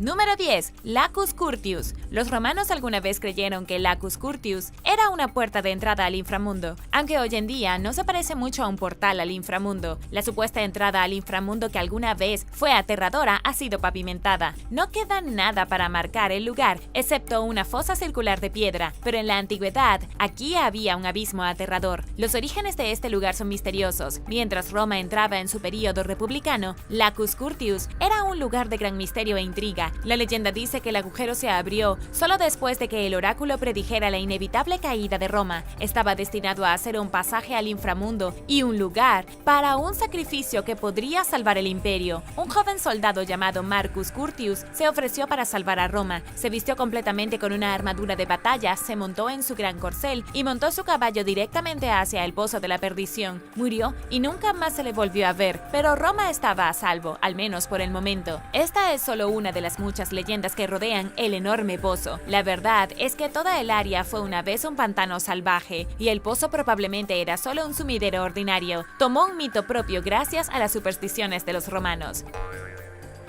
Número 10. Lacus Curtius. Los romanos alguna vez creyeron que Lacus Curtius era una puerta de entrada al inframundo, aunque hoy en día no se parece mucho a un portal al inframundo. La supuesta entrada al inframundo que alguna vez fue aterradora ha sido pavimentada. No queda nada para marcar el lugar, excepto una fosa circular de piedra, pero en la antigüedad aquí había un abismo aterrador. Los orígenes de este lugar son misteriosos. Mientras Roma entraba en su período republicano, Lacus Curtius era un lugar de gran misterio e intriga. La leyenda dice que el agujero se abrió solo después de que el oráculo predijera la inevitable caída de Roma. Estaba destinado a ser un pasaje al inframundo y un lugar para un sacrificio que podría salvar el imperio. Un joven soldado llamado Marcus Curtius se ofreció para salvar a Roma. Se vistió completamente con una armadura de batalla, se montó en su gran corcel y montó su caballo directamente hacia el pozo de la perdición. Murió y nunca más se le volvió a ver, pero Roma estaba a salvo, al menos por el momento. Esta es solo una de las muchas leyendas que rodean el enorme pozo. La verdad es que toda el área fue una vez un pantano salvaje, y el pozo probablemente era solo un sumidero ordinario. Tomó un mito propio gracias a las supersticiones de los romanos.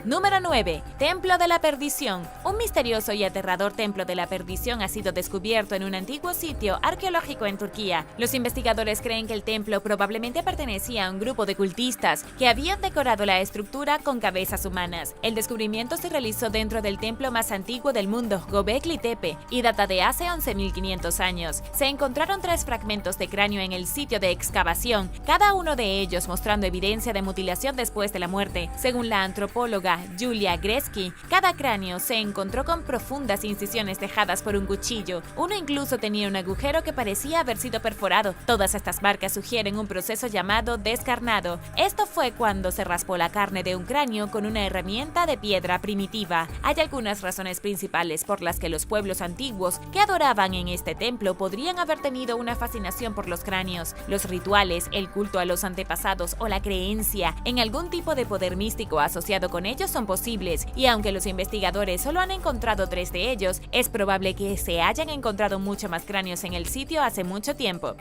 Número 9. Templo de la Perdición. Un misterioso y aterrador templo de la perdición ha sido descubierto en un antiguo sitio arqueológico en Turquía. Los investigadores creen que el templo probablemente pertenecía a un grupo de cultistas que habían decorado la estructura con cabezas humanas. El descubrimiento se realizó dentro del templo más antiguo del mundo, Göbekli Tepe, y data de hace 11.500 años. Se encontraron 3 fragmentos de cráneo en el sitio de excavación, cada uno de ellos mostrando evidencia de mutilación después de la muerte. Según la antropóloga Julia Greski, cada cráneo se encontró con profundas incisiones dejadas por un cuchillo. Uno incluso tenía un agujero que parecía haber sido perforado. Todas estas marcas sugieren un proceso llamado descarnado. Esto fue cuando se raspó la carne de un cráneo con una herramienta de piedra primitiva. Hay algunas razones principales por las que los pueblos antiguos que adoraban en este templo podrían haber tenido una fascinación por los cráneos. Los rituales, el culto a los antepasados o la creencia en algún tipo de poder místico asociado con ellos son posibles, y aunque los investigadores solo han encontrado 3 de ellos, es probable que se hayan encontrado mucho más cráneos en el sitio hace mucho tiempo.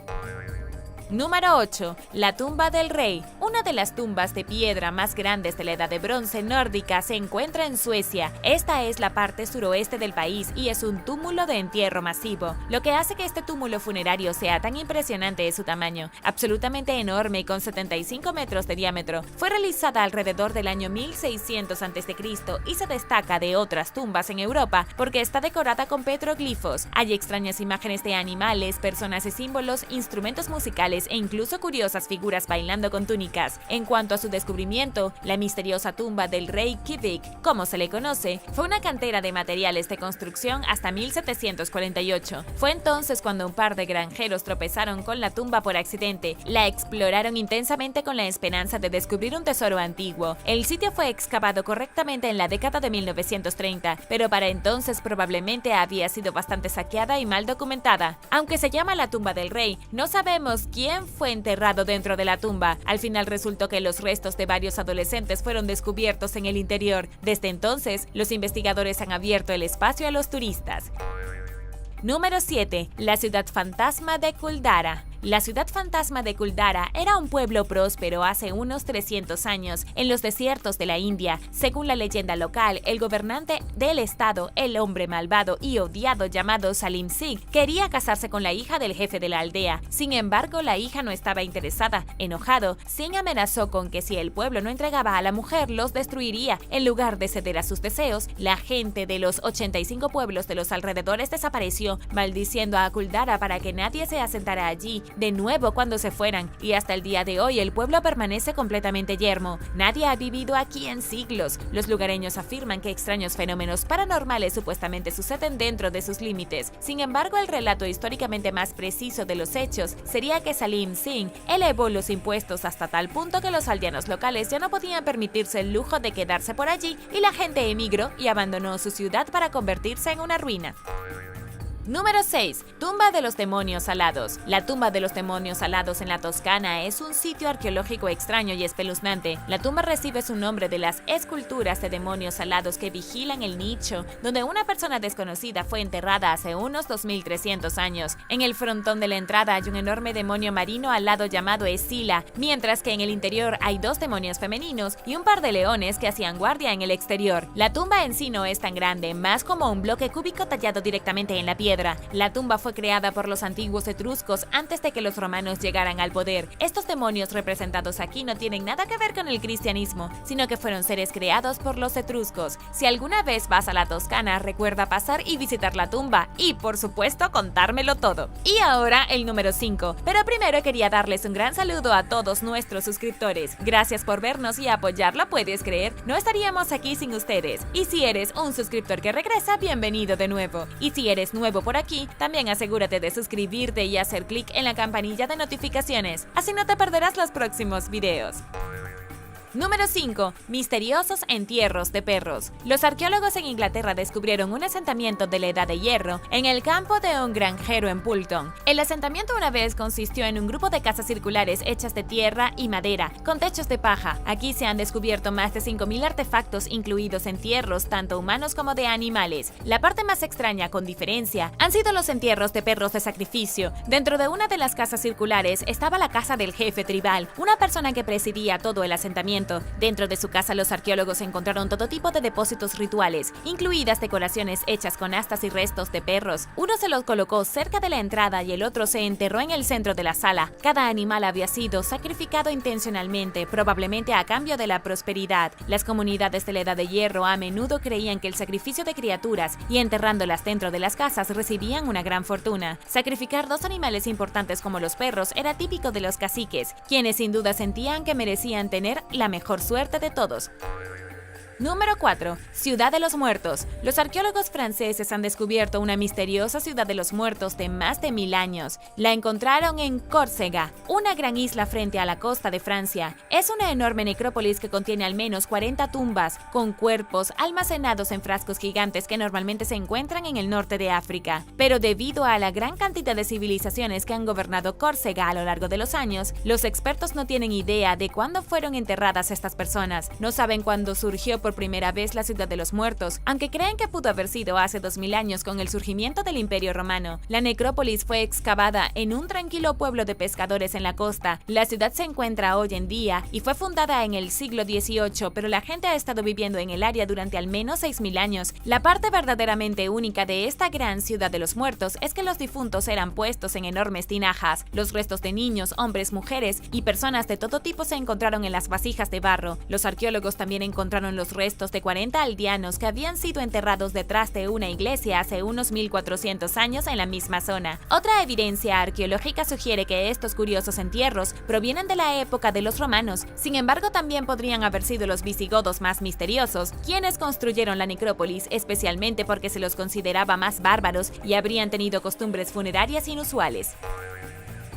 Número 8. La tumba del rey. Una de las tumbas de piedra más grandes de la Edad de Bronce nórdica se encuentra en Suecia. Esta es la parte suroeste del país y es un túmulo de entierro masivo. Lo que hace que este túmulo funerario sea tan impresionante es su tamaño, absolutamente enorme y con 75 metros de diámetro. Fue realizada alrededor del año 1600 a.C. y se destaca de otras tumbas en Europa porque está decorada con petroglifos. Hay extrañas imágenes de animales, personas y símbolos, instrumentos musicales e incluso curiosas figuras bailando con túnicas. En cuanto a su descubrimiento, la misteriosa tumba del rey Kivik, como se le conoce, fue una cantera de materiales de construcción hasta 1748. Fue entonces cuando un par de granjeros tropezaron con la tumba por accidente. La exploraron intensamente con la esperanza de descubrir un tesoro antiguo. El sitio fue excavado correctamente en la década de 1930, pero para entonces probablemente había sido bastante saqueada y mal documentada. Aunque se llama la tumba del rey, no sabemos quién fue enterrado dentro de la tumba. Al final resultó que los restos de varios adolescentes fueron descubiertos en el interior. Desde entonces, los investigadores han abierto el espacio a los turistas. Número 7. La ciudad fantasma de Kuldara. La ciudad fantasma de Kuldara era un pueblo próspero hace unos 300 años en los desiertos de la India. Según la leyenda local, el gobernante del estado, el hombre malvado y odiado llamado Salim Singh, quería casarse con la hija del jefe de la aldea. Sin embargo, la hija no estaba interesada. Enojado, Singh amenazó con que si el pueblo no entregaba a la mujer, los destruiría. En lugar de ceder a sus deseos, la gente de los 85 pueblos de los alrededores desapareció, maldiciendo a Kuldara para que nadie se asentara allí de nuevo cuando se fueran, y hasta el día de hoy el pueblo permanece completamente yermo. Nadie ha vivido aquí en siglos. Los lugareños afirman que extraños fenómenos paranormales supuestamente suceden dentro de sus límites. Sin embargo, el relato históricamente más preciso de los hechos sería que Salim Singh elevó los impuestos hasta tal punto que los aldeanos locales ya no podían permitirse el lujo de quedarse por allí y la gente emigró y abandonó su ciudad para convertirse en una ruina. Número 6. Tumba de los demonios alados. La tumba de los demonios alados en la Toscana es un sitio arqueológico extraño y espeluznante. La tumba recibe su nombre de las esculturas de demonios alados que vigilan el nicho donde una persona desconocida fue enterrada hace unos 2300 años. En el frontón de la entrada hay un enorme demonio marino alado llamado Escila, mientras que en el interior hay 2 demonios femeninos y un par de leones que hacían guardia en el exterior. La tumba en sí no es tan grande, más como un bloque cúbico tallado directamente en la piedra. La tumba fue creada por los antiguos etruscos antes de que los romanos llegaran al poder. Estos demonios representados aquí no tienen nada que ver con el cristianismo, sino que fueron seres creados por los etruscos. Si alguna vez vas a la Toscana, recuerda pasar y visitar la tumba y, por supuesto, contármelo todo. Y ahora el número 5. Pero primero quería darles un gran saludo a todos nuestros suscriptores. Gracias por vernos y apoyarlo, ¿puedes creer? No estaríamos aquí sin ustedes. Y si eres un suscriptor que regresa, bienvenido de nuevo. Y si eres nuevo por aquí, también asegúrate de suscribirte y hacer clic en la campanilla de notificaciones, así no te perderás los próximos videos. Número 5. Misteriosos entierros de perros. Los arqueólogos en Inglaterra descubrieron un asentamiento de la Edad de Hierro en el campo de un granjero en Poulton. El asentamiento una vez consistió en un grupo de casas circulares hechas de tierra y madera, con techos de paja. Aquí se han descubierto más de 5000 artefactos, incluidos entierros tanto humanos como de animales. La parte más extraña, con diferencia, han sido los entierros de perros de sacrificio. Dentro de una de las casas circulares estaba la casa del jefe tribal, una persona que presidía todo el asentamiento. Dentro de su casa, los arqueólogos encontraron todo tipo de depósitos rituales, incluidas decoraciones hechas con astas y restos de perros. Uno se los colocó cerca de la entrada y el otro se enterró en el centro de la sala. Cada animal había sido sacrificado intencionalmente, probablemente a cambio de la prosperidad. Las comunidades de la Edad de Hierro a menudo creían que el sacrificio de criaturas y enterrándolas dentro de las casas recibían una gran fortuna. Sacrificar 2 animales importantes como los perros era típico de los caciques, quienes sin duda sentían que merecían tener la mejor suerte de todos. Número 4. Ciudad de los Muertos. Los arqueólogos franceses han descubierto una misteriosa ciudad de los muertos de más de 1000 años. La encontraron en Córcega, una gran isla frente a la costa de Francia. Es una enorme necrópolis que contiene al menos 40 tumbas, con cuerpos almacenados en frascos gigantes que normalmente se encuentran en el norte de África. Pero debido a la gran cantidad de civilizaciones que han gobernado Córcega a lo largo de los años, los expertos no tienen idea de cuándo fueron enterradas estas personas. No saben cuándo surgió por primera vez la ciudad de los muertos, aunque creen que pudo haber sido hace 2000 años con el surgimiento del Imperio Romano. La necrópolis fue excavada en un tranquilo pueblo de pescadores en la costa. La ciudad se encuentra hoy en día y fue fundada en el siglo XVIII, pero la gente ha estado viviendo en el área durante al menos 6000 años. La parte verdaderamente única de esta gran ciudad de los muertos es que los difuntos eran puestos en enormes tinajas. Los restos de niños, hombres, mujeres y personas de todo tipo se encontraron en las vasijas de barro. Los arqueólogos también encontraron los restos de 40 aldeanos que habían sido enterrados detrás de una iglesia hace unos 1400 años en la misma zona. Otra evidencia arqueológica sugiere que estos curiosos entierros provienen de la época de los romanos. Sin embargo, también podrían haber sido los visigodos más misteriosos, quienes construyeron la necrópolis, especialmente porque se los consideraba más bárbaros y habrían tenido costumbres funerarias inusuales.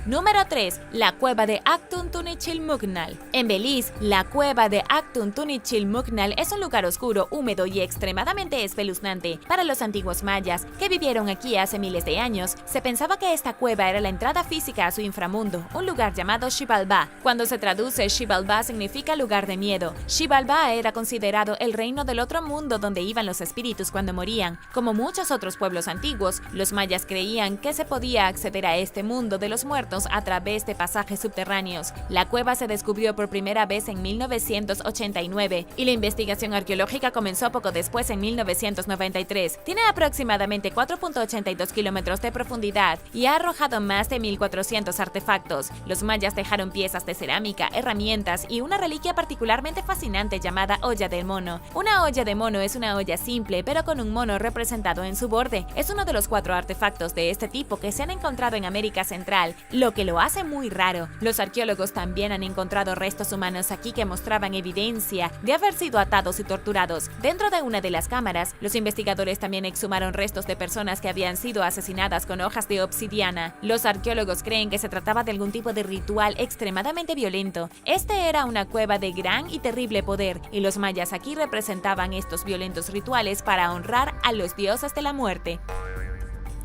Número 3. La cueva de Actun Tunichilmugnal. En Belice, la cueva de Actun Tunichilmugnal es un lugar oscuro, húmedo y extremadamente espeluznante. Para los antiguos mayas, que vivieron aquí hace miles de años, se pensaba que esta cueva era la entrada física a su inframundo, un lugar llamado Xibalbá. Cuando se traduce, Xibalbá significa lugar de miedo. Xibalbá era considerado el reino del otro mundo donde iban los espíritus cuando morían. Como muchos otros pueblos antiguos, los mayas creían que se podía acceder a este mundo de los muertos a través de pasajes subterráneos. La cueva se descubrió por primera vez en 1989 y la investigación arqueológica comenzó poco después en 1993. Tiene aproximadamente 4.82 kilómetros de profundidad y ha arrojado más de 1400 artefactos. Los mayas dejaron piezas de cerámica, herramientas y una reliquia particularmente fascinante llamada olla del mono. Una olla de mono es una olla simple pero con un mono representado en su borde. Es uno de los 4 artefactos de este tipo que se han encontrado en América Central, lo que lo hace muy raro. Los arqueólogos también han encontrado restos humanos aquí que mostraban evidencia de haber sido atados y torturados. Dentro de una de las cámaras, los investigadores también exhumaron restos de personas que habían sido asesinadas con hojas de obsidiana. Los arqueólogos creen que se trataba de algún tipo de ritual extremadamente violento. Este era una cueva de gran y terrible poder, y los mayas aquí representaban estos violentos rituales para honrar a los dioses de la muerte.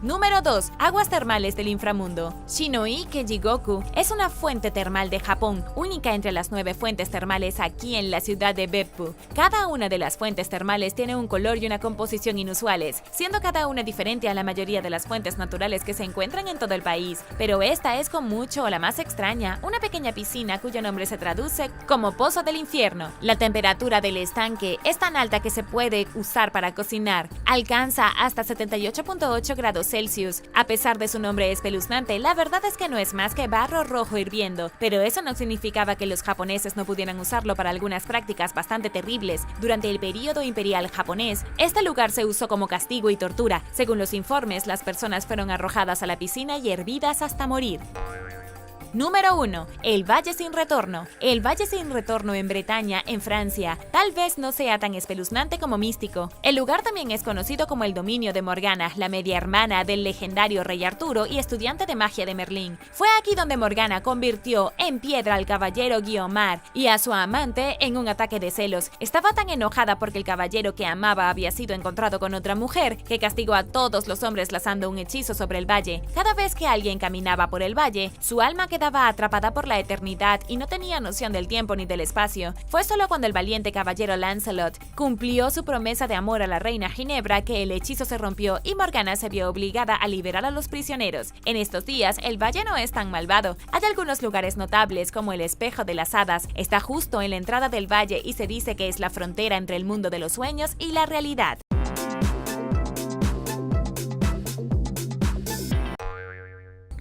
Número 2. Aguas termales del inframundo. Shinoi-ke Jigoku es una fuente termal de Japón, única entre las 9 fuentes termales aquí en la ciudad de Beppu. Cada una de las fuentes termales tiene un color y una composición inusuales, siendo cada una diferente a la mayoría de las fuentes naturales que se encuentran en todo el país. Pero esta es con mucho la más extraña, una pequeña piscina cuyo nombre se traduce como Pozo del Infierno. La temperatura del estanque es tan alta que se puede usar para cocinar. Alcanza hasta 78.8 grados Celsius. A pesar de su nombre espeluznante, la verdad es que no es más que barro rojo hirviendo, pero eso no significaba que los japoneses no pudieran usarlo para algunas prácticas bastante terribles. Durante el período imperial japonés, este lugar se usó como castigo y tortura. Según los informes, las personas fueron arrojadas a la piscina y hervidas hasta morir. Número 1. El Valle sin Retorno. El Valle sin Retorno en Bretaña, en Francia, tal vez no sea tan espeluznante como místico. El lugar también es conocido como el dominio de Morgana, la media hermana del legendario rey Arturo y estudiante de magia de Merlín. Fue aquí donde Morgana convirtió en piedra al caballero Guiomar y a su amante en un ataque de celos. Estaba tan enojada porque el caballero que amaba había sido encontrado con otra mujer que castigó a todos los hombres lanzando un hechizo sobre el valle. Cada vez que alguien caminaba por el valle, su alma quedaba atrapada por la eternidad y no tenía noción del tiempo ni del espacio. Fue solo cuando el valiente caballero Lancelot cumplió su promesa de amor a la reina Ginebra que el hechizo se rompió y Morgana se vio obligada a liberar a los prisioneros. En estos días, el valle no es tan malvado. Hay algunos lugares notables como el Espejo de las Hadas. Está justo en la entrada del valle y se dice que es la frontera entre el mundo de los sueños y la realidad.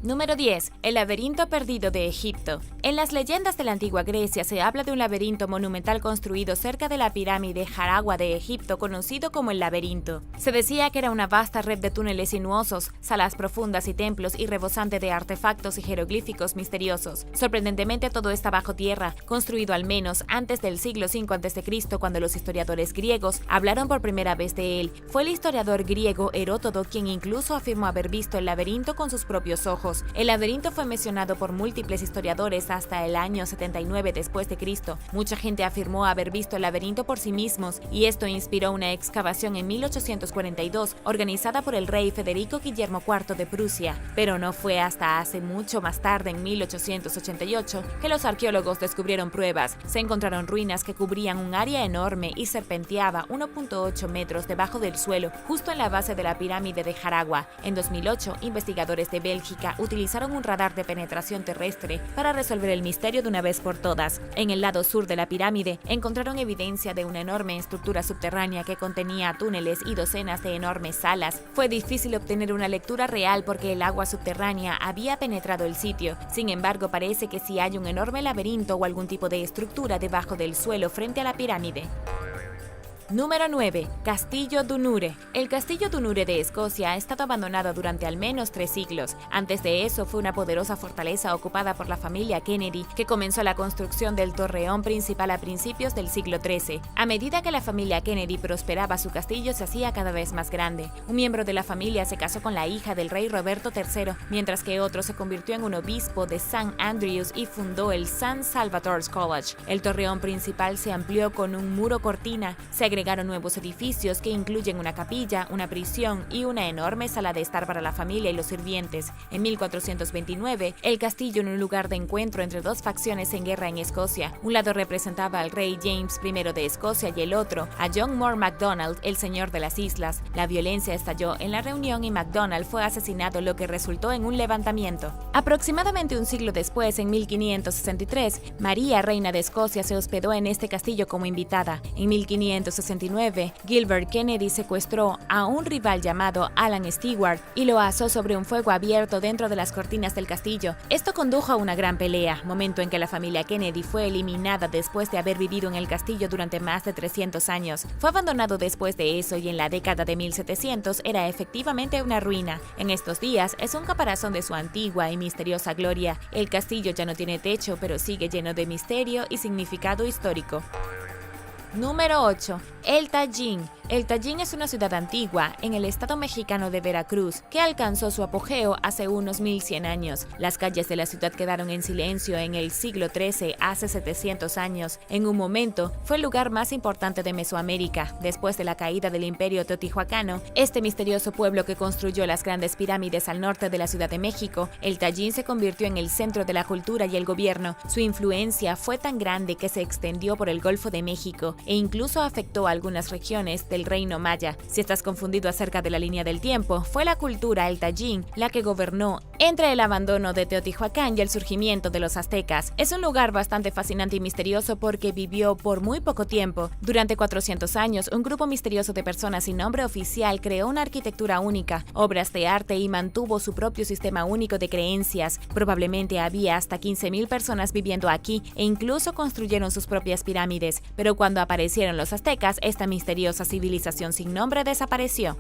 Número 10. El laberinto perdido de Egipto. En las leyendas de la antigua Grecia se habla de un laberinto monumental construido cerca de la pirámide Jaragua de Egipto, conocido como el laberinto. Se decía que era una vasta red de túneles sinuosos, salas profundas y templos y rebosante de artefactos y jeroglíficos misteriosos. Sorprendentemente todo está bajo tierra, construido al menos antes del siglo V a.C., cuando los historiadores griegos hablaron por primera vez de él. Fue el historiador griego Heródoto quien incluso afirmó haber visto el laberinto con sus propios ojos. El laberinto fue mencionado por múltiples historiadores hasta el año 79 después de Cristo. Mucha gente afirmó haber visto el laberinto por sí mismos y esto inspiró una excavación en 1842 organizada por el rey Federico Guillermo IV de Prusia. Pero no fue hasta hace mucho más tarde, en 1888, que los arqueólogos descubrieron pruebas. Se encontraron ruinas que cubrían un área enorme y serpenteaba 1.8 metros debajo del suelo, justo en la base de la pirámide de Jaragua. En 2008, investigadores de Bélgica utilizaron un radar de penetración terrestre para resolver el misterio de una vez por todas. En el lado sur de la pirámide encontraron evidencia de una enorme estructura subterránea que contenía túneles y docenas de enormes salas. Fue difícil obtener una lectura real porque el agua subterránea había penetrado el sitio. Sin embargo, parece que sí hay un enorme laberinto o algún tipo de estructura debajo del suelo frente a la pirámide. Número 9. Castillo Dunure. El Castillo Dunure de Escocia ha estado abandonado durante al menos 3 siglos. Antes de eso fue una poderosa fortaleza ocupada por la familia Kennedy, que comenzó la construcción del torreón principal a principios del siglo XIII. A medida que la familia Kennedy prosperaba, su castillo se hacía cada vez más grande. Un miembro de la familia se casó con la hija del rey Roberto III, mientras que otro se convirtió en un obispo de St. Andrews y fundó el St. Salvator's College. El torreón principal se amplió con un muro cortina. Se agregaron nuevos edificios que incluyen una capilla, una prisión y una enorme sala de estar para la familia y los sirvientes. En 1429, el castillo era un lugar de encuentro entre dos facciones en guerra en Escocia. Un lado representaba al rey James I de Escocia y el otro a John Moore MacDonald, el señor de las islas. La violencia estalló en la reunión y MacDonald fue asesinado, lo que resultó en un levantamiento. Aproximadamente un siglo después, en 1563, María, reina de Escocia, se hospedó en este castillo como invitada. En 1569, Gilbert Kennedy secuestró a un rival llamado Alan Stewart y lo asó sobre un fuego abierto dentro de las cortinas del castillo. Esto condujo a una gran pelea, momento en que la familia Kennedy fue eliminada después de haber vivido en el castillo durante más de 300 años. Fue abandonado después de eso y en la década de 1700 era efectivamente una ruina. En estos días es un caparazón de su antigua y misteriosa gloria. El castillo ya no tiene techo, pero sigue lleno de misterio y significado histórico. Número 8. El Tajín. El Tajín es una ciudad antigua en el estado mexicano de Veracruz que alcanzó su apogeo hace unos 1100 años. Las calles de la ciudad quedaron en silencio en el siglo XIII, hace 700 años. En un momento fue el lugar más importante de Mesoamérica. Después de la caída del Imperio Teotihuacano, este misterioso pueblo que construyó las grandes pirámides al norte de la Ciudad de México, el Tajín se convirtió en el centro de la cultura y el gobierno. Su influencia fue tan grande que se extendió por el Golfo de México e incluso afectó a algunas regiones del Reino Maya. Si estás confundido acerca de la línea del tiempo, fue la cultura, el Tajín, la que gobernó entre el abandono de Teotihuacán y el surgimiento de los aztecas. Es un lugar bastante fascinante y misterioso porque vivió por muy poco tiempo. Durante 400 años, un grupo misterioso de personas sin nombre oficial creó una arquitectura única, obras de arte y mantuvo su propio sistema único de creencias. Probablemente había hasta 15,000 personas viviendo aquí e incluso construyeron sus propias pirámides. Pero cuando aparecieron los aztecas, esta misteriosa civilización sin nombre desapareció.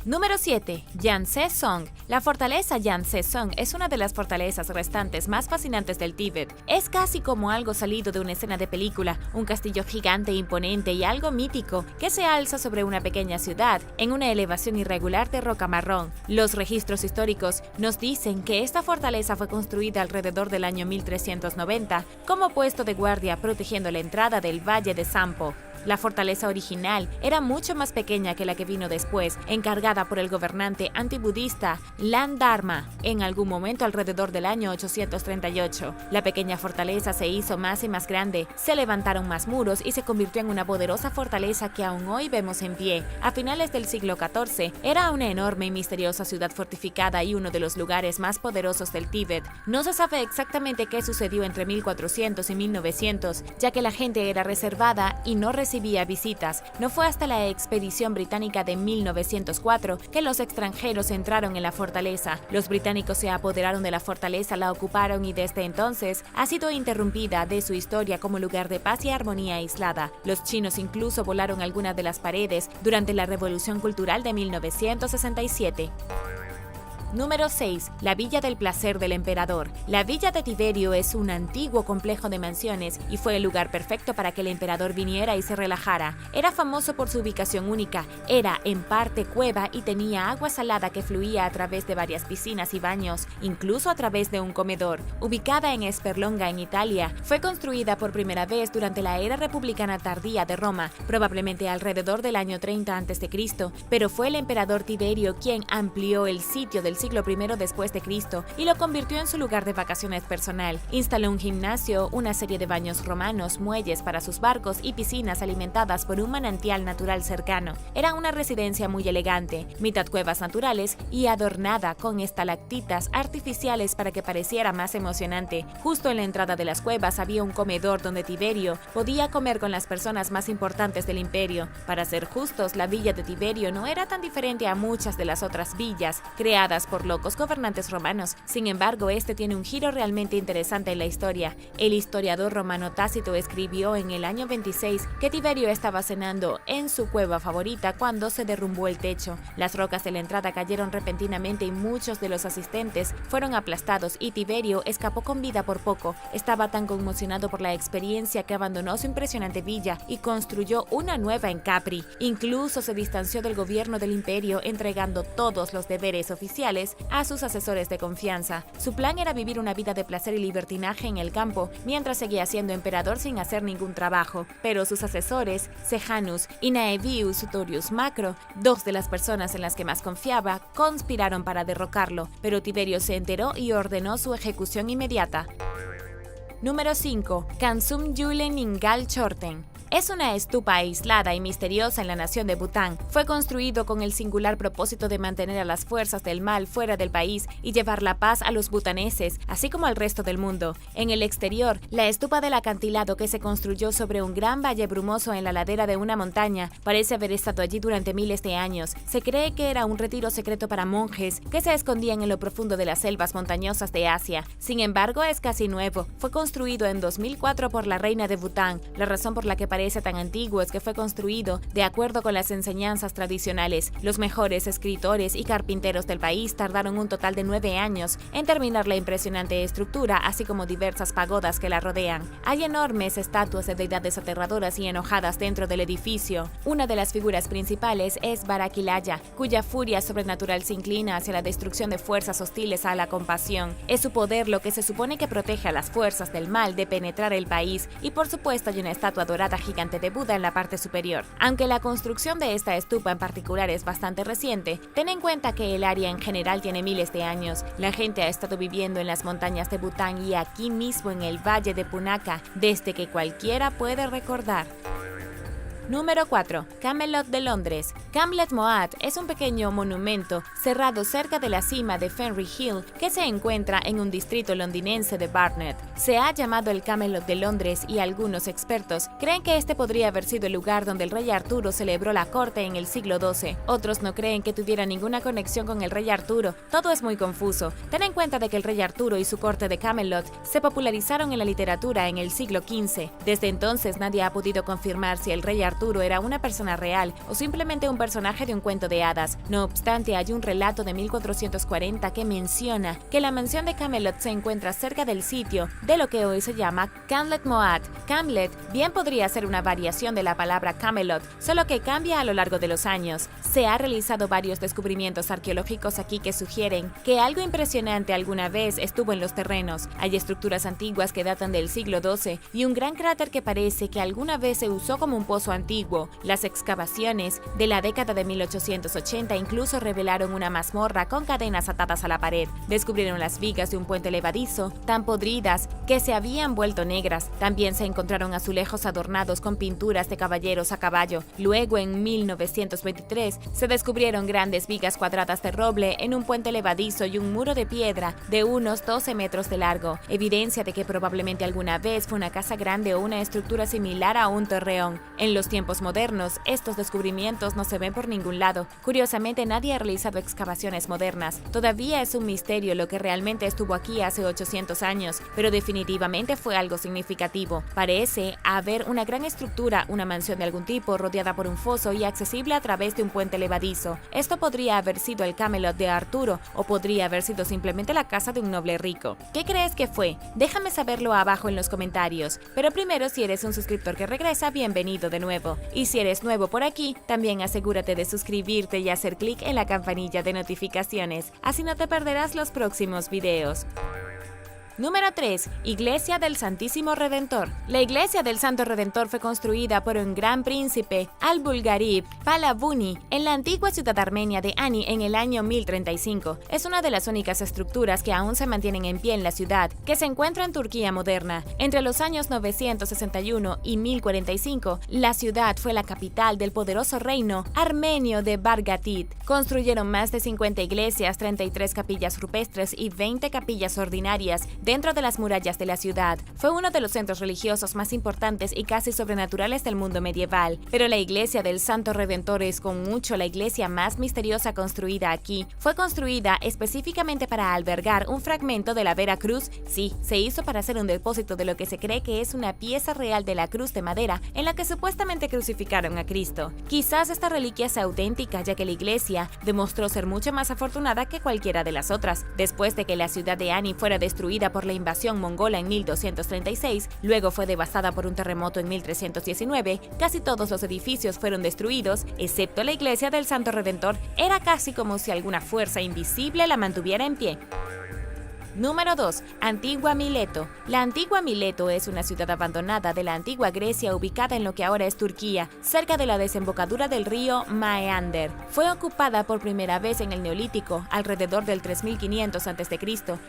Número 7. Yanse-Song. La fortaleza Yanse-Song es una de las fortalezas restantes más fascinantes del Tíbet. Es casi como algo salido de una escena de película, un castillo gigante, imponente y algo mítico que se alza sobre una pequeña ciudad en una elevación irregular de roca marrón. Los registros históricos nos dicen que esta fortaleza fue construida alrededor del año 1390 como puesto de guardia protegiendo la entrada del Valle de Sampo. La fortaleza original era mucho más pequeña que la que vino después, encargada por el gobernante antibudista Landharma en algún momento alrededor del año 838. La pequeña fortaleza se hizo más y más grande, se levantaron más muros y se convirtió en una poderosa fortaleza que aún hoy vemos en pie. A finales del siglo XIV, era una enorme y misteriosa ciudad fortificada y uno de los lugares más poderosos del Tíbet. No se sabe exactamente qué sucedió entre 1400 y 1900, ya que la gente era reservada y no recibía visitas. No fue hasta la expedición británica de 1904 que los extranjeros entraron en la fortaleza. Los británicos se apoderaron de la fortaleza, la ocuparon y desde entonces ha sido interrumpida de su historia como lugar de paz y armonía aislada. Los chinos incluso volaron algunas de las paredes durante la Revolución Cultural de 1967. Número 6. La Villa del Placer del Emperador. La Villa de Tiberio es un antiguo complejo de mansiones y fue el lugar perfecto para que el emperador viniera y se relajara. Era famoso por su ubicación única, era en parte cueva y tenía agua salada que fluía a través de varias piscinas y baños, incluso a través de un comedor. Ubicada en Esperlonga, en Italia, fue construida por primera vez durante la era republicana tardía de Roma, probablemente alrededor del año 30 a.C., pero fue el emperador Tiberio quien amplió el sitio del siglo I después de Cristo y lo convirtió en su lugar de vacaciones personal. Instaló un gimnasio, una serie de baños romanos, muelles para sus barcos y piscinas alimentadas por un manantial natural cercano. Era una residencia muy elegante, mitad cuevas naturales y adornada con estalactitas artificiales para que pareciera más emocionante. Justo en la entrada de las cuevas había un comedor donde Tiberio podía comer con las personas más importantes del imperio. Para ser justos, la villa de Tiberio no era tan diferente a muchas de las otras villas creadas por locos gobernantes romanos. Sin embargo, este tiene un giro realmente interesante en la historia. El historiador romano Tácito escribió en el año 26 que Tiberio estaba cenando en su cueva favorita cuando se derrumbó el techo. Las rocas de la entrada cayeron repentinamente y muchos de los asistentes fueron aplastados y Tiberio escapó con vida por poco. Estaba tan conmocionado por la experiencia que abandonó su impresionante villa y construyó una nueva en Capri. Incluso se distanció del gobierno del imperio, entregando todos los deberes oficiales a sus asesores de confianza. Su plan era vivir una vida de placer y libertinaje en el campo, mientras seguía siendo emperador sin hacer ningún trabajo. Pero sus asesores, Sejanus y Naevius Sutorius Macro, dos de las personas en las que más confiaba, conspiraron para derrocarlo, pero Tiberio se enteró y ordenó su ejecución inmediata. Número 5. Kansum Yule Ningal Chorten. Es una estupa aislada y misteriosa en la nación de Bután. Fue construido con el singular propósito de mantener a las fuerzas del mal fuera del país y llevar la paz a los butaneses, así como al resto del mundo. En el exterior, la estupa del acantilado que se construyó sobre un gran valle brumoso en la ladera de una montaña parece haber estado allí durante miles de años. Se cree que era un retiro secreto para monjes que se escondían en lo profundo de las selvas montañosas de Asia. Sin embargo, es casi nuevo. Fue construido en 2004 por la reina de Bután. La razón por la que parece tan antiguo es que fue construido de acuerdo con las enseñanzas tradicionales. Los mejores escritores y carpinteros del país tardaron un total de 9 años en terminar la impresionante estructura, así como diversas pagodas que la rodean. Hay enormes estatuas de deidades aterradoras y enojadas dentro del edificio. Una de las figuras principales es Barakilaya, cuya furia sobrenatural se inclina hacia la destrucción de fuerzas hostiles a la compasión. Es su poder lo que se supone que protege a las fuerzas del mal de penetrar el país, y por supuesto hay una estatua dorada gigante de Buda en la parte superior. Aunque la construcción de esta estupa en particular es bastante reciente, ten en cuenta que el área en general tiene miles de años. La gente ha estado viviendo en las montañas de Bután y aquí mismo en el valle de Punaka desde que cualquiera puede recordar. Número 4. Camelot de Londres. Camelot Moat es un pequeño monumento cerrado cerca de la cima de Fenry Hill que se encuentra en un distrito londinense de Barnet. Se ha llamado el Camelot de Londres y algunos expertos creen que este podría haber sido el lugar donde el rey Arturo celebró la corte en el siglo XII. Otros no creen que tuviera ninguna conexión con el rey Arturo. Todo es muy confuso. Ten en cuenta de que el rey Arturo y su corte de Camelot se popularizaron en la literatura en el siglo XV. Desde entonces nadie ha podido confirmar si el rey Arturo era una persona real o simplemente un personaje de un cuento de hadas. No obstante, hay un relato de 1440 que menciona que la mansión de Camelot se encuentra cerca del sitio de lo que hoy se llama Camlet Moat. Camlet bien podría ser una variación de la palabra Camelot, solo que cambia a lo largo de los años. Se ha realizado varios descubrimientos arqueológicos aquí que sugieren que algo impresionante alguna vez estuvo en los terrenos. Hay estructuras antiguas que datan del siglo XII y un gran cráter que parece que alguna vez se usó como un pozo antiguo. Las excavaciones de la década de 1880 incluso revelaron una mazmorra con cadenas atadas a la pared. Descubrieron las vigas de un puente levadizo, tan podridas que se habían vuelto negras. También se encontraron azulejos adornados con pinturas de caballeros a caballo. Luego, en 1923, se descubrieron grandes vigas cuadradas de roble en un puente levadizo y un muro de piedra de unos 12 metros de largo, evidencia de que probablemente alguna vez fue una casa grande o una estructura similar a un torreón. En los tiempos modernos, estos descubrimientos no se ven por ningún lado. Curiosamente, nadie ha realizado excavaciones modernas. Todavía es un misterio lo que realmente estuvo aquí hace 800 años, pero definitivamente fue algo significativo. Parece haber una gran estructura, una mansión de algún tipo, rodeada por un foso y accesible a través de un puente levadizo. Esto podría haber sido el Camelot de Arturo, o podría haber sido simplemente la casa de un noble rico. ¿Qué crees que fue? Déjame saberlo abajo en los comentarios. Pero primero, si eres un suscriptor que regresa, bienvenido de nuevo. Y si eres nuevo por aquí, también asegúrate de suscribirte y hacer clic en la campanilla de notificaciones, así no te perderás los próximos videos. Número 3. Iglesia del Santísimo Redentor. La Iglesia del Santo Redentor fue construida por un gran príncipe, Al-Bulgarib Palavuni, en la antigua ciudad armenia de Ani en el año 1035. Es una de las únicas estructuras que aún se mantienen en pie en la ciudad, que se encuentra en Turquía moderna. Entre los años 961 y 1045, la ciudad fue la capital del poderoso reino armenio de Bargatit. Construyeron más de 50 iglesias, 33 capillas rupestres y 20 capillas ordinarias dentro de las murallas de la ciudad. Fue uno de los centros religiosos más importantes y casi sobrenaturales del mundo medieval, pero la Iglesia del Santo Redentor es con mucho la iglesia más misteriosa construida aquí. Fue construida específicamente para albergar un fragmento de la Vera Cruz. Sí, se hizo para hacer un depósito de lo que se cree que es una pieza real de la cruz de madera en la que supuestamente crucificaron a Cristo. Quizás esta reliquia sea auténtica, ya que la iglesia demostró ser mucho más afortunada que cualquiera de las otras. Después de que la ciudad de Ani fuera destruida por la invasión mongola en 1236, luego fue devastada por un terremoto en 1319, casi todos los edificios fueron destruidos, excepto la iglesia del Santo Redentor. Era casi como si alguna fuerza invisible la mantuviera en pie. Número 2. Antigua Mileto. La antigua Mileto es una ciudad abandonada de la antigua Grecia ubicada en lo que ahora es Turquía, cerca de la desembocadura del río Maeander. Fue ocupada por primera vez en el Neolítico, alrededor del 3500 a.C.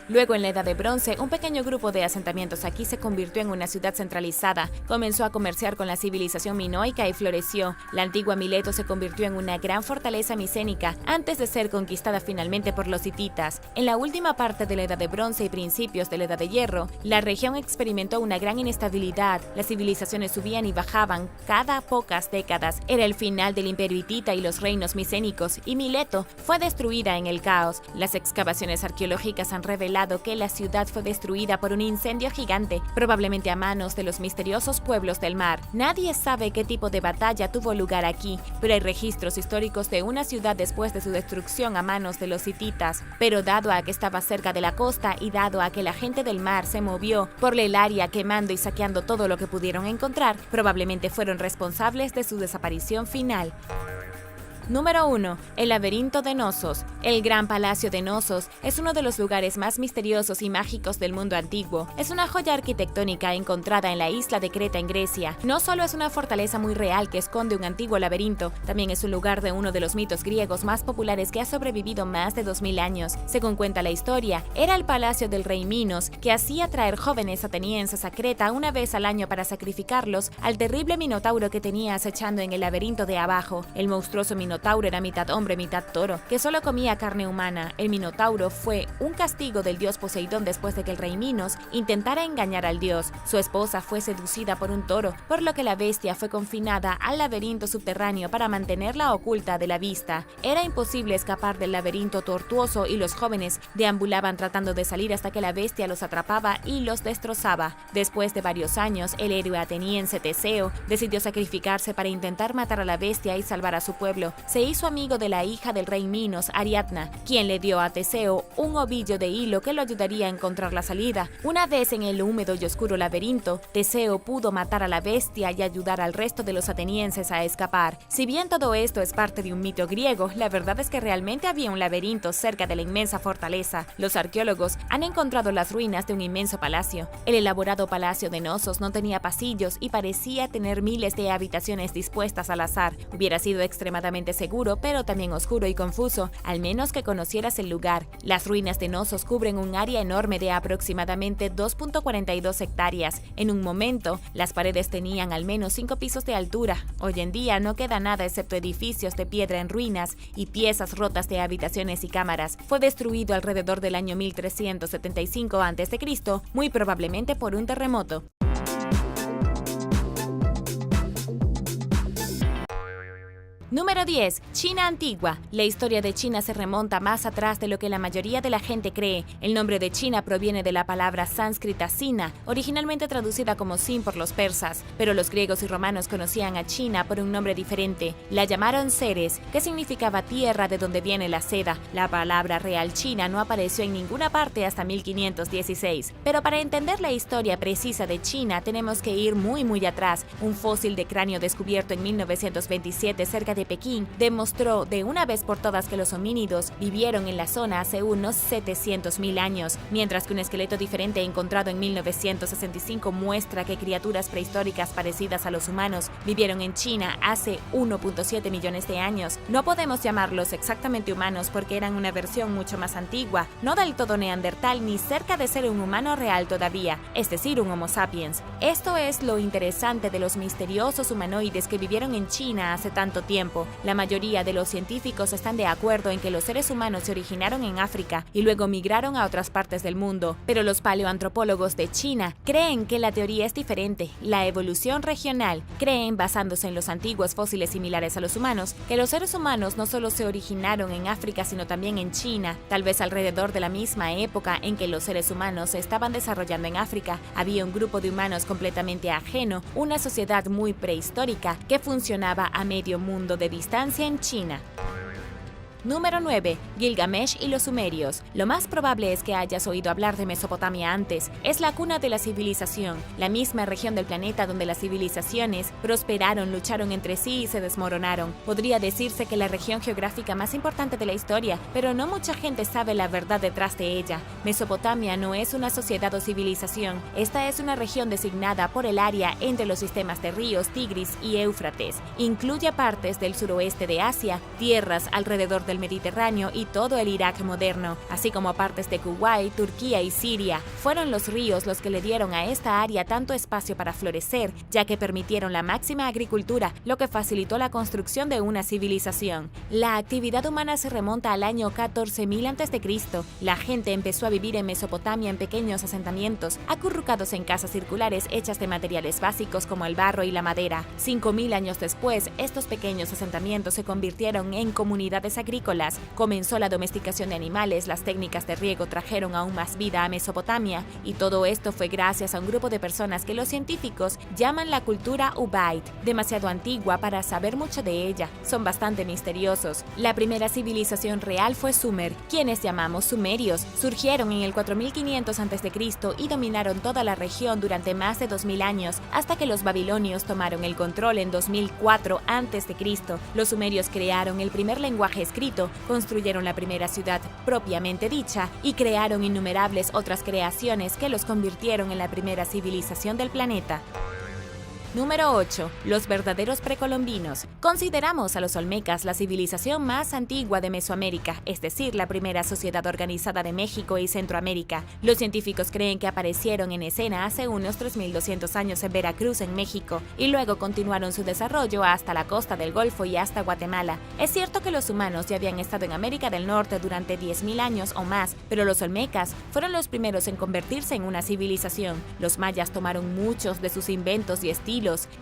Luego, en la Edad de Bronce, un pequeño grupo de asentamientos aquí se convirtió en una ciudad centralizada. Comenzó a comerciar con la civilización minoica y floreció. La antigua Mileto se convirtió en una gran fortaleza micénica antes de ser conquistada finalmente por los hititas. En la última parte de la Edad de Bronce, Bronce y principios de la Edad de Hierro, la región experimentó una gran inestabilidad. Las civilizaciones subían y bajaban cada pocas décadas. Era el final del Imperio hitita y los reinos micénicos, y Mileto fue destruida en el caos. Las excavaciones arqueológicas han revelado que la ciudad fue destruida por un incendio gigante, probablemente a manos de los misteriosos pueblos del mar. Nadie sabe qué tipo de batalla tuvo lugar aquí, pero hay registros históricos de una ciudad después de su destrucción a manos de los hititas. Pero dado a que estaba cerca de la costa y dado a que la gente del mar se movió por el área quemando y saqueando todo lo que pudieron encontrar, probablemente fueron responsables de su desaparición final. Número 1. El laberinto de Knossos. El Gran Palacio de Knossos es uno de los lugares más misteriosos y mágicos del mundo antiguo. Es una joya arquitectónica encontrada en la isla de Creta en Grecia. No solo es una fortaleza muy real que esconde un antiguo laberinto, también es un lugar de uno de los mitos griegos más populares que ha sobrevivido más de 2000 años. Según cuenta la historia, era el palacio del rey Minos, que hacía traer jóvenes atenienses a Creta una vez al año para sacrificarlos al terrible minotauro que tenía acechando en el laberinto de abajo. El monstruoso minotauro era mitad hombre, mitad toro, que solo comía carne humana. El minotauro fue un castigo del dios Poseidón después de que el rey Minos intentara engañar al dios. Su esposa fue seducida por un toro, por lo que la bestia fue confinada al laberinto subterráneo para mantenerla oculta de la vista. Era imposible escapar del laberinto tortuoso y los jóvenes deambulaban tratando de salir hasta que la bestia los atrapaba y los destrozaba. Después de varios años, el héroe ateniense Teseo decidió sacrificarse para intentar matar a la bestia y salvar a su pueblo. Se hizo amigo de la hija del rey Minos, Ariadna, quien le dio a Teseo un ovillo de hilo que lo ayudaría a encontrar la salida. Una vez en el húmedo y oscuro laberinto, Teseo pudo matar a la bestia y ayudar al resto de los atenienses a escapar. Si bien todo esto es parte de un mito griego, la verdad es que realmente había un laberinto cerca de la inmensa fortaleza. Los arqueólogos han encontrado las ruinas de un inmenso palacio. El elaborado palacio de Knossos no tenía pasillos y parecía tener miles de habitaciones dispuestas al azar. Hubiera sido extremadamente seguro, pero también oscuro y confuso, al menos que conocieras el lugar. Las ruinas de Knossos cubren un área enorme de aproximadamente 2.42 hectáreas. En un momento, las paredes tenían al menos 5 pisos de altura. Hoy en día no queda nada excepto edificios de piedra en ruinas y piezas rotas de habitaciones y cámaras. Fue destruido alrededor del año 1375 a.C., muy probablemente por un terremoto. Número 10. China antigua. La historia de China se remonta más atrás de lo que la mayoría de la gente cree. El nombre de China proviene de la palabra sánscrita Sina, originalmente traducida como Sin por los persas, pero los griegos y romanos conocían a China por un nombre diferente. La llamaron Ceres, que significaba tierra de donde viene la seda. La palabra real China no apareció en ninguna parte hasta 1516. Pero para entender la historia precisa de China tenemos que ir muy atrás. Un fósil de cráneo descubierto en 1927 cerca de Pekín demostró de una vez por todas que los homínidos vivieron en la zona hace unos 700.000 años, mientras que un esqueleto diferente encontrado en 1965 muestra que criaturas prehistóricas parecidas a los humanos vivieron en China hace 1.7 millones de años. No podemos llamarlos exactamente humanos porque eran una versión mucho más antigua, no del todo neandertal ni cerca de ser un humano real todavía, es decir, un Homo sapiens. Esto es lo interesante de los misteriosos humanoides que vivieron en China hace tanto tiempo. La mayoría de los científicos están de acuerdo en que los seres humanos se originaron en África y luego migraron a otras partes del mundo, pero los paleoantropólogos de China creen que la teoría es diferente, la evolución regional. Creen, basándose en los antiguos fósiles similares a los humanos, que los seres humanos no solo se originaron en África sino también en China. Tal vez alrededor de la misma época en que los seres humanos se estaban desarrollando en África, había un grupo de humanos completamente ajeno, una sociedad muy prehistórica que funcionaba a medio mundo de distancia en China. Número 9. Gilgamesh y los sumerios. Lo más probable es que hayas oído hablar de Mesopotamia antes. Es la cuna de la civilización, la misma región del planeta donde las civilizaciones prosperaron, lucharon entre sí y se desmoronaron. Podría decirse que la región geográfica más importante de la historia, pero no mucha gente sabe la verdad detrás de ella. Mesopotamia no es una sociedad o civilización. Esta es una región designada por el área entre los sistemas de ríos Tigris y Éufrates. Incluye partes del suroeste de Asia, tierras alrededor de del Mediterráneo y todo el Irak moderno, así como partes de Kuwait, Turquía y Siria. Fueron los ríos los que le dieron a esta área tanto espacio para florecer, ya que permitieron la máxima agricultura, lo que facilitó la construcción de una civilización. La actividad humana se remonta al año 14.000 a.C. La gente empezó a vivir en Mesopotamia en pequeños asentamientos, acurrucados en casas circulares hechas de materiales básicos como el barro y la madera. 5.000 años después, estos pequeños asentamientos se convirtieron en comunidades agrícolas. Comenzó la domesticación de animales, las técnicas de riego trajeron aún más vida a Mesopotamia, y todo esto fue gracias a un grupo de personas que los científicos llaman la cultura Ubaid, demasiado antigua para saber mucho de ella. Son bastante misteriosos. La primera civilización real fue Sumer, quienes llamamos sumerios. Surgieron en el 4500 a.C. y dominaron toda la región durante más de 2000 años, hasta que los babilonios tomaron el control en 2004 a.C. Los sumerios crearon el primer lenguaje escrito, construyeron la primera ciudad propiamente dicha y crearon innumerables otras creaciones que los convirtieron en la primera civilización del planeta. Número 8. Los verdaderos precolombinos. Consideramos a los olmecas la civilización más antigua de Mesoamérica, es decir, la primera sociedad organizada de México y Centroamérica. Los científicos creen que aparecieron en escena hace unos 3.200 años en Veracruz, en México, y luego continuaron su desarrollo hasta la costa del Golfo y hasta Guatemala. Es cierto que los humanos ya habían estado en América del Norte durante 10.000 años o más, pero los olmecas fueron los primeros en convertirse en una civilización. Los mayas tomaron muchos de sus inventos y estilos,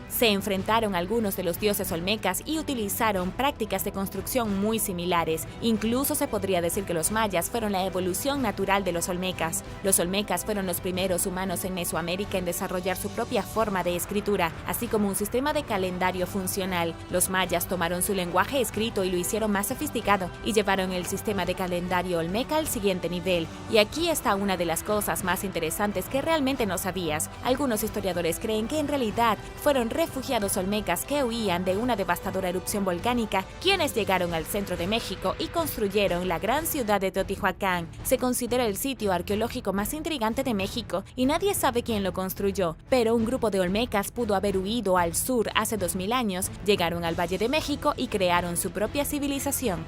se enfrentaron a algunos de los dioses olmecas y utilizaron prácticas de construcción muy similares. Incluso se podría decir que los mayas fueron la evolución natural de los olmecas. Los olmecas fueron los primeros humanos en Mesoamérica en desarrollar su propia forma de escritura, así como un sistema de calendario funcional. Los mayas tomaron su lenguaje escrito y lo hicieron más sofisticado, y llevaron el sistema de calendario olmeca al siguiente nivel. Y aquí está una de las cosas más interesantes que realmente no sabías. Algunos historiadores creen que en realidad fueron refugiados olmecas que huían de una devastadora erupción volcánica, quienes llegaron al centro de México y construyeron la gran ciudad de Teotihuacán. Se considera el sitio arqueológico más intrigante de México y nadie sabe quién lo construyó, pero un grupo de olmecas pudo haber huido al sur hace 2000 años, llegaron al Valle de México y crearon su propia civilización.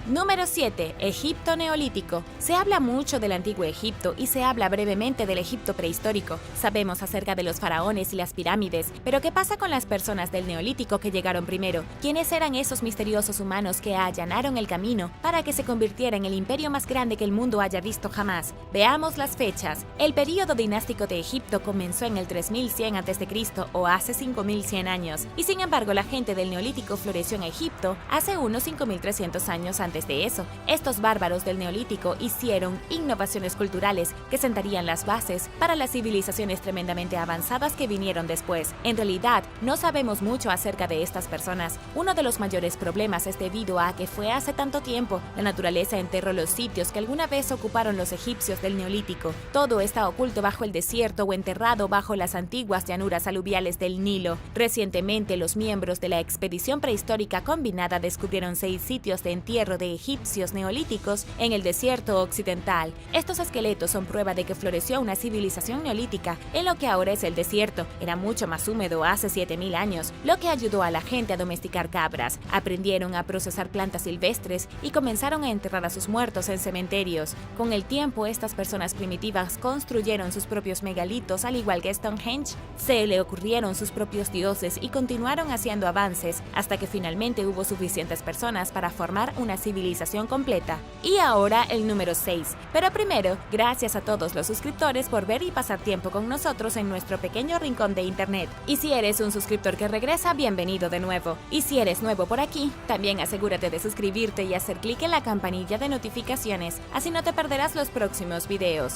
Número 7. Egipto neolítico. Se habla mucho del antiguo Egipto y se habla brevemente del Egipto prehistórico. Sabemos acerca de los faraones y las pirámides, pero ¿qué pasa con las personas del neolítico que llegaron primero? ¿Quiénes eran esos misteriosos humanos que allanaron el camino para que se convirtiera en el imperio más grande que el mundo haya visto jamás? Veamos las fechas. El período dinástico de Egipto comenzó en el 3100 a.C. o hace 5100 años, y sin embargo la gente del neolítico floreció en Egipto hace unos 5300 años antes de eso. Estos bárbaros del neolítico hicieron innovaciones culturales que sentarían las bases para las civilizaciones tremendamente avanzadas que vinieron después. En realidad, no sabemos mucho acerca de estas personas. Uno de los mayores problemas es debido a que fue hace tanto tiempo. La naturaleza enterró los sitios que alguna vez ocuparon los egipcios del neolítico. Todo está oculto bajo el desierto o enterrado bajo las antiguas llanuras aluviales del Nilo. Recientemente, los miembros de la expedición prehistórica combinada descubrieron 6 sitios de entierro de egipcios neolíticos en el desierto occidental. Estos esqueletos son prueba de que floreció una civilización neolítica en lo que ahora es el desierto. Era mucho más húmedo hace 7000 años, lo que ayudó a la gente a domesticar cabras. Aprendieron a procesar plantas silvestres y comenzaron a enterrar a sus muertos en cementerios. Con el tiempo, estas personas primitivas construyeron sus propios megalitos, al igual que Stonehenge. Se le ocurrieron sus propios dioses y continuaron haciendo avances hasta que finalmente hubo suficientes personas para formar una civilización completa. Y ahora el número 6. Pero primero, gracias a todos los suscriptores por ver y pasar tiempo con nosotros en nuestro pequeño rincón de internet. Y si eres un suscriptor que regresa, bienvenido de nuevo. Y si eres nuevo por aquí, también asegúrate de suscribirte y hacer clic en la campanilla de notificaciones, así no te perderás los próximos videos.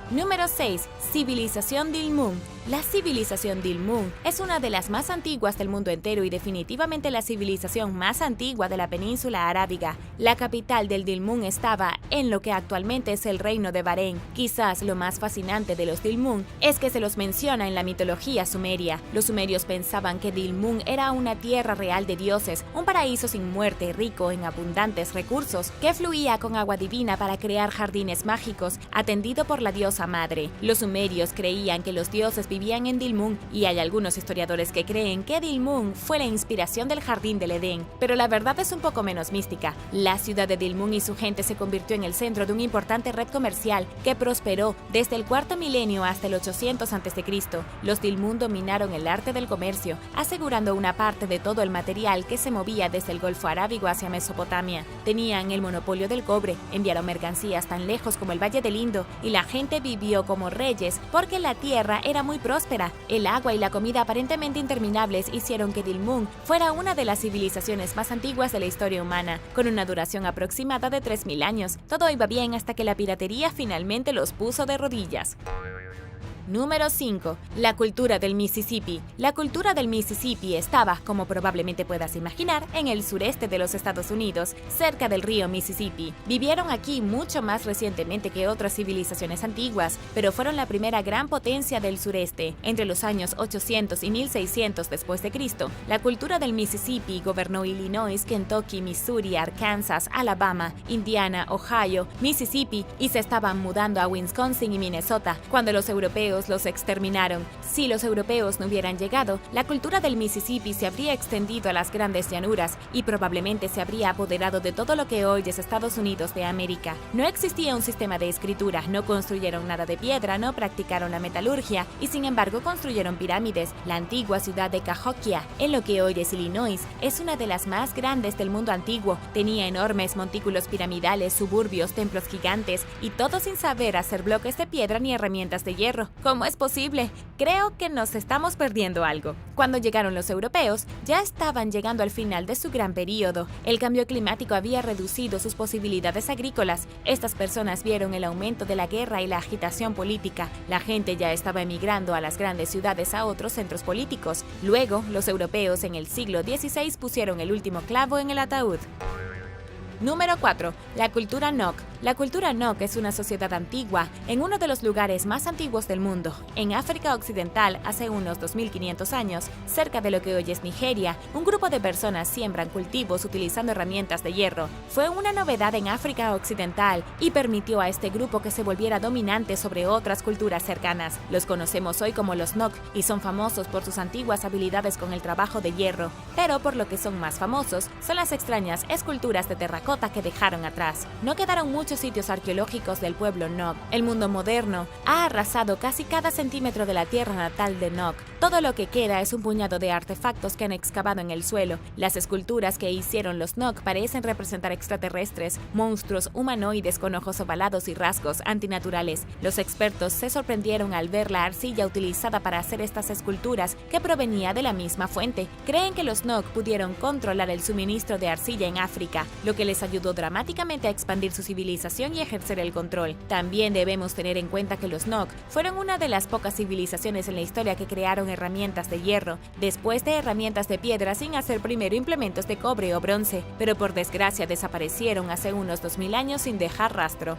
Número 6. Civilización Dilmun. La civilización Dilmun es una de las más antiguas del mundo entero y definitivamente la civilización más antigua de la península arábiga. La capital del Dilmun estaba en lo que actualmente es el reino de Bahrein. Quizás lo más fascinante de los Dilmun es que se los menciona en la mitología sumeria. Los sumerios pensaban que Dilmun era una tierra real de dioses, un paraíso sin muerte, rico en abundantes recursos, que fluía con agua divina para crear jardines mágicos, atendido por la diosa madre. Los sumerios creían que los dioses vivían en Dilmun y hay algunos historiadores que creen que Dilmun fue la inspiración del Jardín del Edén, pero la verdad es un poco menos mística. La ciudad de Dilmun y su gente se convirtió en el centro de una importante red comercial que prosperó desde el cuarto milenio hasta el 800 a.C. Los Dilmun dominaron el arte del comercio, asegurando una parte de todo el material que se movía desde el Golfo Arábigo hacia Mesopotamia. Tenían el monopolio del cobre, enviaron mercancías tan lejos como el Valle del Indo y la gente vivió como reyes porque la tierra era muy próspera. El agua y la comida aparentemente interminables hicieron que Dilmun fuera una de las civilizaciones más antiguas de la historia humana, con una duración aproximada de 3000 años. Todo iba bien hasta que la piratería finalmente los puso de rodillas. Número 5. La cultura del Mississippi. La cultura del Mississippi estaba, como probablemente puedas imaginar, en el sureste de los Estados Unidos, cerca del río Mississippi. Vivieron aquí mucho más recientemente que otras civilizaciones antiguas, pero fueron la primera gran potencia del sureste. Entre los años 800 y 1600 después de Cristo, la cultura del Mississippi gobernó Illinois, Kentucky, Missouri, Arkansas, Alabama, Indiana, Ohio, Mississippi y se estaban mudando a Wisconsin y Minnesota cuando los europeos los exterminaron. Si los europeos no hubieran llegado, la cultura del Mississippi se habría extendido a las grandes llanuras y probablemente se habría apoderado de todo lo que hoy es Estados Unidos de América. No existía un sistema de escritura, no construyeron nada de piedra, no practicaron la metalurgia y sin embargo construyeron pirámides. La antigua ciudad de Cahokia, en lo que hoy es Illinois, es una de las más grandes del mundo antiguo. Tenía enormes montículos piramidales, suburbios, templos gigantes y todo sin saber hacer bloques de piedra ni herramientas de hierro. ¿Cómo es posible? Creo que nos estamos perdiendo algo. Cuando llegaron los europeos, ya estaban llegando al final de su gran periodo. El cambio climático había reducido sus posibilidades agrícolas. Estas personas vieron el aumento de la guerra y la agitación política. La gente ya estaba emigrando a las grandes ciudades a otros centros políticos. Luego, los europeos en el siglo XVI pusieron el último clavo en el ataúd. Número 4. La cultura Nok. La cultura Nok es una sociedad antigua en uno de los lugares más antiguos del mundo. En África Occidental, hace unos 2500 años, cerca de lo que hoy es Nigeria, un grupo de personas siembran cultivos utilizando herramientas de hierro. Fue una novedad en África Occidental y permitió a este grupo que se volviera dominante sobre otras culturas cercanas. Los conocemos hoy como los Nok y son famosos por sus antiguas habilidades con el trabajo de hierro, pero por lo que son más famosos son las extrañas esculturas de terracota que dejaron atrás. No quedaron muchos sitios arqueológicos del pueblo Nok. El mundo moderno ha arrasado casi cada centímetro de la tierra natal de Nok. Todo lo que queda es un puñado de artefactos que han excavado en el suelo. Las esculturas que hicieron los Nok parecen representar extraterrestres, monstruos humanoides con ojos ovalados y rasgos antinaturales. Los expertos se sorprendieron al ver la arcilla utilizada para hacer estas esculturas que provenía de la misma fuente. Creen que los Nok pudieron controlar el suministro de arcilla en África, lo que les ayudó dramáticamente a expandir su civilización y ejercer el control. También debemos tener en cuenta que los Nok fueron una de las pocas civilizaciones en la historia que crearon herramientas de hierro, después de herramientas de piedra sin hacer primero implementos de cobre o bronce, pero por desgracia desaparecieron hace unos 2000 años sin dejar rastro.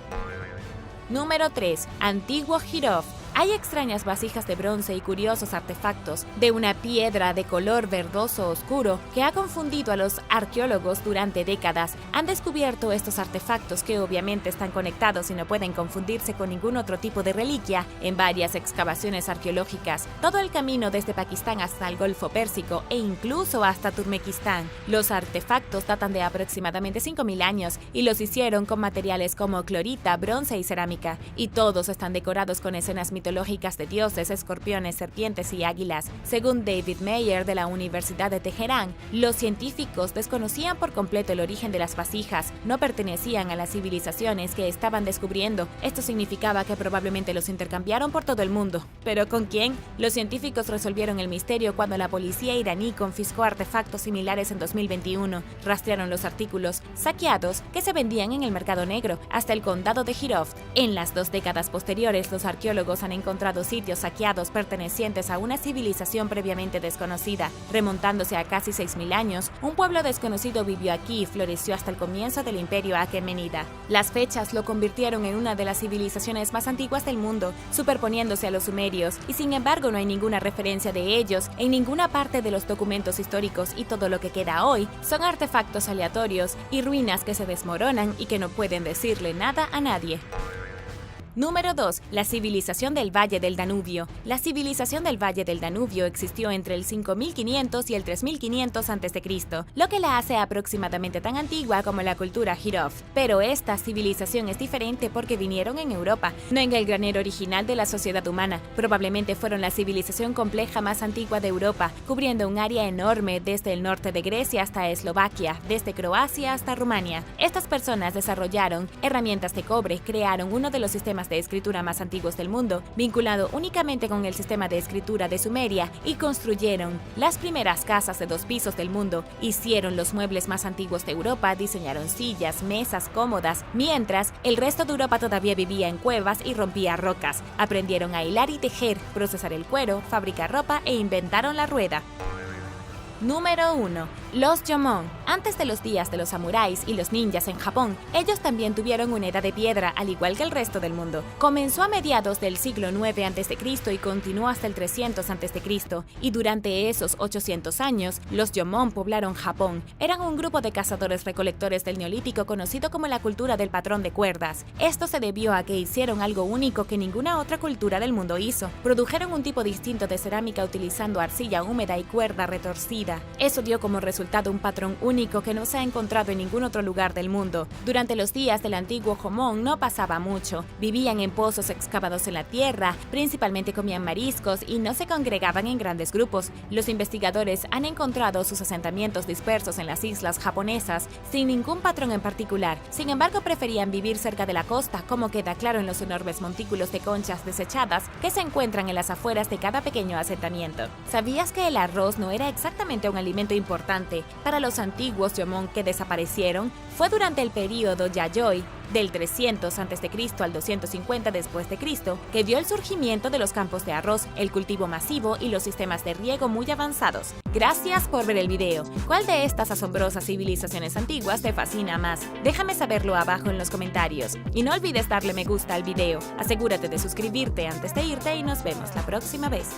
Número 3. Antiguo Jirov. Hay extrañas vasijas de bronce y curiosos artefactos de una piedra de color verdoso oscuro que ha confundido a los arqueólogos durante décadas. Han descubierto estos artefactos que obviamente están conectados y no pueden confundirse con ningún otro tipo de reliquia en varias excavaciones arqueológicas, todo el camino desde Pakistán hasta el Golfo Pérsico e incluso hasta Turkmenistán. Los artefactos datan de aproximadamente 5000 años y los hicieron con materiales como clorita, bronce y cerámica, y todos están decorados con escenas mitológicas de dioses, escorpiones, serpientes y águilas. Según David Meyer de la Universidad de Teherán, los científicos desconocían por completo el origen de las vasijas, no pertenecían a las civilizaciones que estaban descubriendo. Esto significaba que probablemente los intercambiaron por todo el mundo. ¿Pero con quién? Los científicos resolvieron el misterio cuando la policía iraní confiscó artefactos similares en 2021. Rastrearon los artículos saqueados que se vendían en el mercado negro hasta el condado de Jirov. En las 2 décadas posteriores, los arqueólogos han encontrado sitios saqueados pertenecientes a una civilización previamente desconocida. Remontándose a casi 6000 años, un pueblo desconocido vivió aquí y floreció hasta el comienzo del imperio aquemenida. Las fechas lo convirtieron en una de las civilizaciones más antiguas del mundo, superponiéndose a los sumerios, y sin embargo no hay ninguna referencia de ellos en ninguna parte de los documentos históricos, y todo lo que queda hoy son artefactos aleatorios y ruinas que se desmoronan y que no pueden decirle nada a nadie. Número 2. La civilización del Valle del Danubio. La civilización del Valle del Danubio existió entre el 5500 y el 3500 a.C., lo que la hace aproximadamente tan antigua como la cultura Hirov. Pero esta civilización es diferente porque vinieron en Europa, no en el granero original de la sociedad humana. Probablemente fueron la civilización compleja más antigua de Europa, cubriendo un área enorme desde el norte de Grecia hasta Eslovaquia, desde Croacia hasta Rumania. Estas personas desarrollaron herramientas de cobre, crearon uno de los sistemas de escritura más antiguos del mundo, vinculado únicamente con el sistema de escritura de Sumeria, y construyeron las primeras casas de 2 pisos del mundo, hicieron los muebles más antiguos de Europa, diseñaron sillas, mesas cómodas, mientras el resto de Europa todavía vivía en cuevas y rompía rocas. Aprendieron a hilar y tejer, procesar el cuero, fabricar ropa e inventaron la rueda. Número 1. Los Jomon. Antes de los días de los samuráis y los ninjas en Japón, ellos también tuvieron una edad de piedra, al igual que el resto del mundo. Comenzó a mediados del siglo IX a.C. y continuó hasta el 300 a.C., y durante esos 800 años, los Jomon poblaron Japón. Eran un grupo de cazadores-recolectores del Neolítico conocido como la cultura del patrón de cuerdas. Esto se debió a que hicieron algo único que ninguna otra cultura del mundo hizo. Produjeron un tipo distinto de cerámica utilizando arcilla húmeda y cuerda retorcida. Eso dio como resultado un patrón único que no se ha encontrado en ningún otro lugar del mundo. Durante los días del antiguo Jomon no pasaba mucho. Vivían en pozos excavados en la tierra, principalmente comían mariscos y no se congregaban en grandes grupos. Los investigadores han encontrado sus asentamientos dispersos en las islas japonesas sin ningún patrón en particular. Sin embargo, preferían vivir cerca de la costa, como queda claro en los enormes montículos de conchas desechadas que se encuentran en las afueras de cada pequeño asentamiento. ¿Sabías que el arroz no era exactamente un alimento importante para los antiguos Jomon que desaparecieron? Fue durante el período Yayoi, del 300 a.C. al 250 después de Cristo, que vio el surgimiento de los campos de arroz, el cultivo masivo y los sistemas de riego muy avanzados. Gracias por ver el video. ¿Cuál de estas asombrosas civilizaciones antiguas te fascina más? Déjame saberlo abajo en los comentarios. Y no olvides darle me gusta al video. Asegúrate de suscribirte antes de irte y nos vemos la próxima vez.